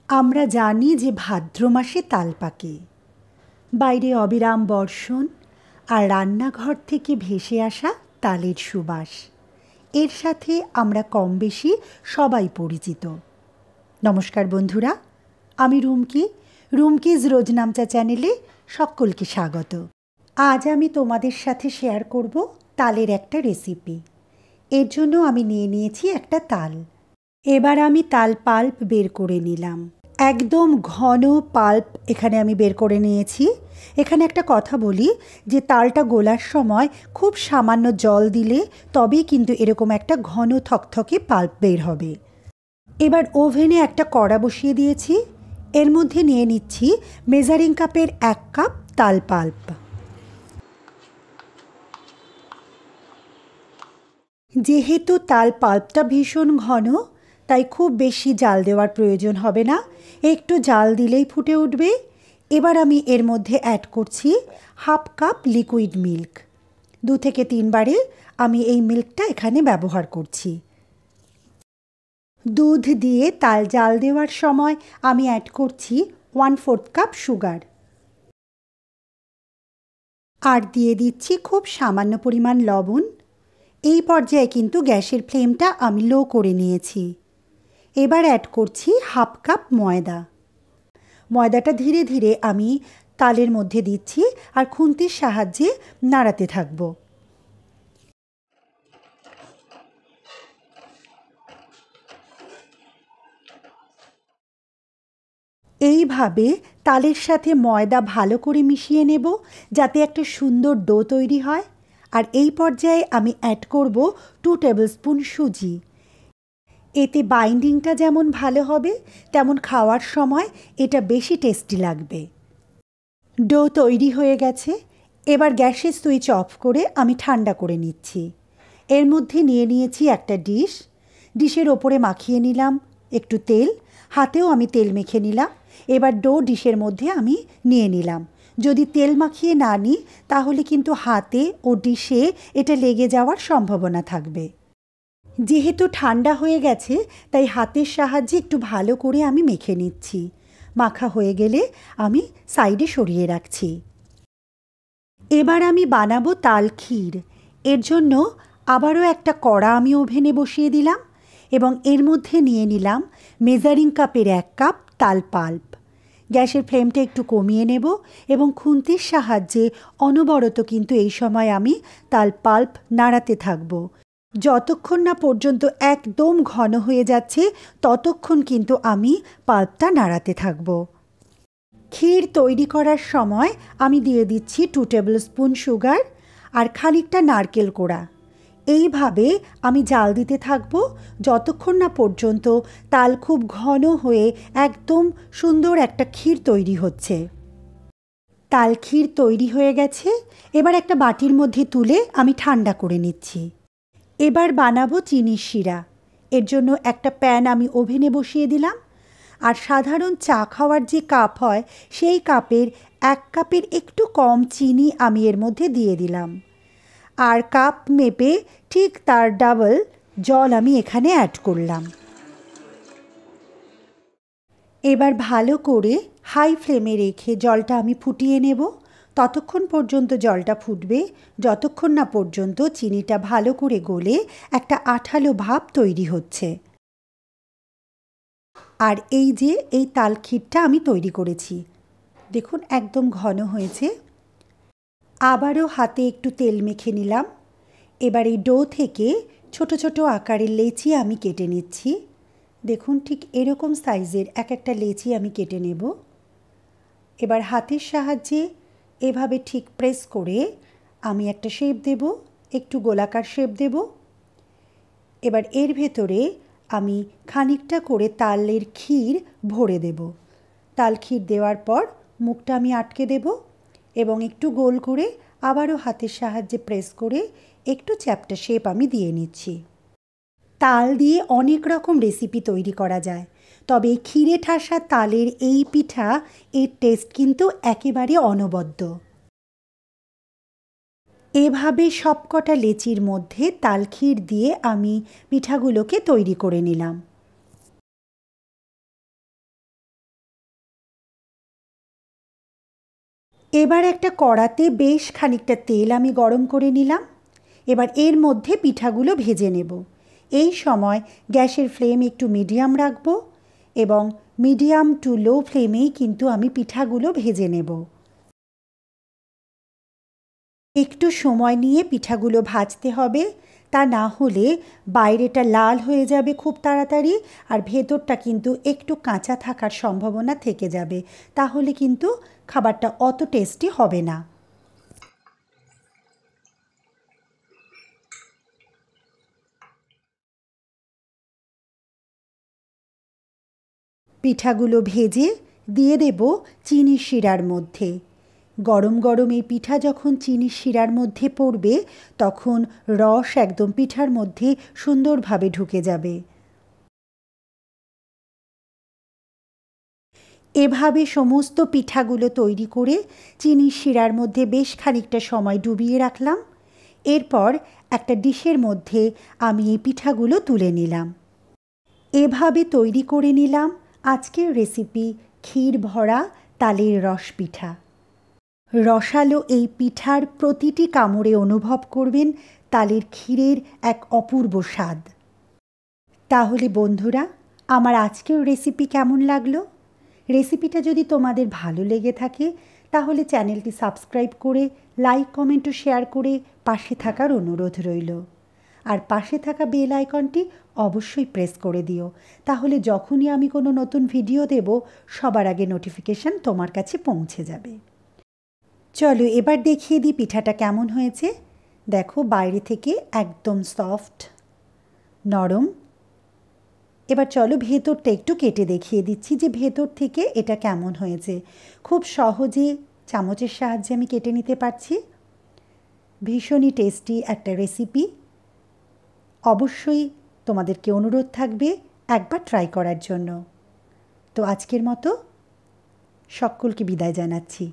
আমরা জানি যে ভাদ্র মাসে তাল পাকে। বাইরে অবিরাম বর্ষণ আর রান্নাঘর থেকে ভেসে আসা তালের সুবাস, এর সাথে আমরা কম বেশি সবাই পরিচিত। নমস্কার বন্ধুরা, আমি রুমকিজ রোজনামচা চ্যানেলে সকলকে স্বাগত। আজ আমি তোমাদের সাথে শেয়ার করব তালের একটা রেসিপি। এর জন্য আমি নিয়েছি একটা তাল। এবার আমি তাল পাল্প বের করে নিলাম। একদম ঘন পাল্প এখানে আমি বের করে নিয়েছি। এখানে একটা কথা বলি যে তালটা গোলার সময় খুব সামান্য জল দিলে তবেই কিন্তু এরকম একটা ঘন থকথকে পাল্প বের হবে। এবার ওভেনে একটা কড়া বসিয়ে দিয়েছি। এর মধ্যে নিয়ে নিচ্ছি মেজারিং কাপের 1 কাপ তাল পাল্প। যেহেতু তাল পাল্পটা ভীষণ ঘন, তাই খুব বেশি জাল দেওয়ার প্রয়োজন হবে না, একটু জাল দিলেই ফুটে উঠবে। এবার আমি এর মধ্যে অ্যাড করছি 1/2 কাপ লিকুইড মিল্ক। 2 থেকে 3 বারে আমি এই মিল্কটা এখানে ব্যবহার করছি। দুধ দিয়ে তাল জাল দেওয়ার সময় আমি অ্যাড করছি 1/4 কাপ সুগার। আর দিয়ে দিচ্ছি খুব সামান্য পরিমাণ লবণ। এই পর্যায়ে কিন্তু গ্যাসের ফ্লেমটা আমি লো করে নিয়েছি। এবার অ্যাড করছি 1/2 কাপ ময়দা। ময়দাটা ধীরে ধীরে আমি তালের মধ্যে দিচ্ছি আর খুন্তির সাহায্যে নাড়াতে থাকব। এইভাবে তালের সাথে ময়দা ভালো করে মিশিয়ে নেব যাতে একটা সুন্দর ডো তৈরি হয়। আর এই পর্যায়ে আমি অ্যাড করব 2 টেবিলস্পুন সুজি। এতে বাইন্ডিংটা যেমন ভালো হবে, তেমন খাওয়ার সময় এটা বেশি টেস্টি লাগবে। ডো তৈরি হয়ে গেছে। এবার গ্যাসের সুইচ অফ করে আমি ঠান্ডা করে নিচ্ছি। এর মধ্যে নিয়ে নিয়েছি একটা ডিশের ওপরে মাখিয়ে নিলাম একটু তেল। হাতেও আমি তেল মেখে নিলাম। এবার ডো ডিশের মধ্যে আমি নিয়ে নিলাম। যদি তেল মাখিয়ে না নিই তাহলে কিন্তু হাতে ও ডিশে এটা লেগে যাওয়ার সম্ভাবনা থাকবে। যেহেতু ঠান্ডা হয়ে গেছে, তাই হাতের সাহায্যে একটু ভালো করে আমি মেখে নিচ্ছি। মাখা হয়ে গেলে আমি সাইডে সরিয়ে রাখছি। এবার আমি বানাবো তাল ক্ষীর। এর জন্য আবারও একটা কড়া আমি ওভেনে বসিয়ে দিলাম এবং এর মধ্যে নিয়ে নিলাম মেজারিং কাপের 1 কাপ তাল পাল্প। গ্যাসের ফ্লেমটা একটু কমিয়ে নেব এবং খুন্তির সাহায্যে অনবরত কিন্তু এই সময় আমি তাল পাল্প নাড়াতে থাকব। যতক্ষণ না পর্যন্ত একদম ঘন হয়ে যাচ্ছে ততক্ষণ কিন্তু আমি পাল্পটা নাড়াতে থাকব। ক্ষীর তৈরি করার সময় আমি দিয়ে দিচ্ছি 2 টেবিলস্পুন সুগার আর খানিকটা নারকেল কোড়া। এইভাবে আমি জাল দিতে থাকব যতক্ষণ না পর্যন্ত তাল খুব ঘন হয়ে একদম সুন্দর একটা ক্ষীর তৈরি হচ্ছে। তাল ক্ষীর তৈরি হয়ে গেছে। এবার একটা বাটির মধ্যে তুলে আমি ঠান্ডা করে নিচ্ছি। এবার বানাবো চিনির শিরা। এর জন্য একটা প্যান আমি ওভেনে বসিয়ে দিলাম আর সাধারণ চা খাওয়ার যে কাপ হয় সেই কাপের 1 কাপের একটু কম চিনি আমি এর মধ্যে দিয়ে দিলাম। আর কাপ মেপে ঠিক তার ডাবল জল আমি এখানে অ্যাড করলাম। এবার ভালো করে হাই ফ্লেমে রেখে জলটা আমি ফুটিয়ে নেব। ততক্ষণ পর্যন্ত জলটা ফুটবে যতক্ষণ না পর্যন্ত চিনিটা ভালো করে গলে একটা আঠালো ভাব তৈরি হচ্ছে। আর এই যে এই তাল ক্ষীরটা আমি তৈরি করেছি, দেখুন একদম ঘন হয়েছে। আবারও হাতে একটু তেল মেখে নিলাম। এবার এই ডো থেকে ছোট ছোট আকারের লেচি আমি কেটে নিচ্ছি। দেখুন ঠিক এরকম সাইজের এক একটা লেচি আমি কেটে নেব। এবার হাতের সাহায্যে এভাবে ঠিক প্রেস করে আমি একটা শেপ দেব, একটু গোলাকার শেপ দেব। এবার এর ভেতরে আমি খানিকটা করে তালের ক্ষীর ভরে দেব। তাল ক্ষীর দেওয়ার পর মুখটা আমি আটকে দেব এবং একটু গোল করে আবারও হাতের সাহায্যে প্রেস করে একটু চ্যাপ্টা শেপ আমি দিয়ে নিচ্ছি। তাল দিয়ে অনেক রকম রেসিপি তৈরি করা যায়, তবে ক্ষীরে ঠাসা তালের এই পিঠা এর টেস্ট কিন্তু একেবারে অনবদ্য। এভাবে সবকটা লেচির মধ্যে তাল ক্ষীর দিয়ে আমি পিঠাগুলোকে তৈরি করে নিলাম। এবার একটা কড়াতে বেশ খানিকটা তেল আমি গরম করে নিলাম। এবার এর মধ্যে পিঠাগুলো ভেজে নেব। এই সময় গ্যাসের ফ্লেম একটু মিডিয়াম রাখবো এবং মিডিয়াম টু লো ফ্লেমেই কিন্তু আমি পিঠাগুলো ভেজে নেব। একটু সময় নিয়ে পিঠাগুলো ভাজতে হবে, তা না হলে বাইরেটা লাল হয়ে যাবে খুব তাড়াতাড়ি আর ভেতরটা কিন্তু একটু কাঁচা থাকার সম্ভাবনা থেকে যাবে, তাহলে কিন্তু খাবারটা অত টেস্টি হবে না। পিঠাগুলো ভেজে দিয়ে দেব চিনির শিরার মধ্যে। গরম গরম এই পিঠা যখন চিনির শিরার মধ্যে পড়বে তখন রস একদম পিঠার মধ্যে সুন্দরভাবে ঢুকে যাবে। এভাবে সমস্ত পিঠাগুলো তৈরি করে চিনির শিরার মধ্যে বেশ খানিকটা সময় ডুবিয়ে রাখলাম। এরপর একটা ডিশের মধ্যে আমি এই পিঠাগুলো তুলে নিলাম। এভাবে তৈরি করে নিলাম আজকের রেসিপি ক্ষীর ভরা তালের রস পিঠা। রসালো এই পিঠার প্রতিটি কামড়ে অনুভব করবেন তালের ক্ষীরের এক অপূর্ব স্বাদ। তাহলে বন্ধুরা, আমার আজকের রেসিপি কেমন লাগলো? রেসিপিটা যদি তোমাদের ভালো লেগে থাকে তাহলে চ্যানেলটি সাবস্ক্রাইব করে লাইক, কমেন্ট ও শেয়ার করে পাশে থাকার অনুরোধ রইল। আর পাশে থাকা বেল আইকনটি অবশ্যই প্রেস করে দিও, তাহলে যখনই আমি কোনো নতুন ভিডিও দেব সবার আগে নোটিফিকেশান তোমার কাছে পৌঁছে যাবে। চলো এবার দেখিয়ে দিই পিঠাটা কেমন হয়েছে। দেখো বাইরে থেকে একদম সফট, নরম। এবার চলো ভেতরটা একটু কেটে দেখিয়ে দিচ্ছি যে ভেতর থেকে এটা কেমন হয়েছে। খুব সহজে চামচের সাহায্যে আমি কেটে নিতে পারছি। ভীষণই টেস্টি একটা রেসিপি। অবশ্যই তোমাদেরকে অনুরোধ থাকবে একবার ট্রাই করার জন্য। তো আজকের মতো সকলকে বিদায় জানাচ্ছি।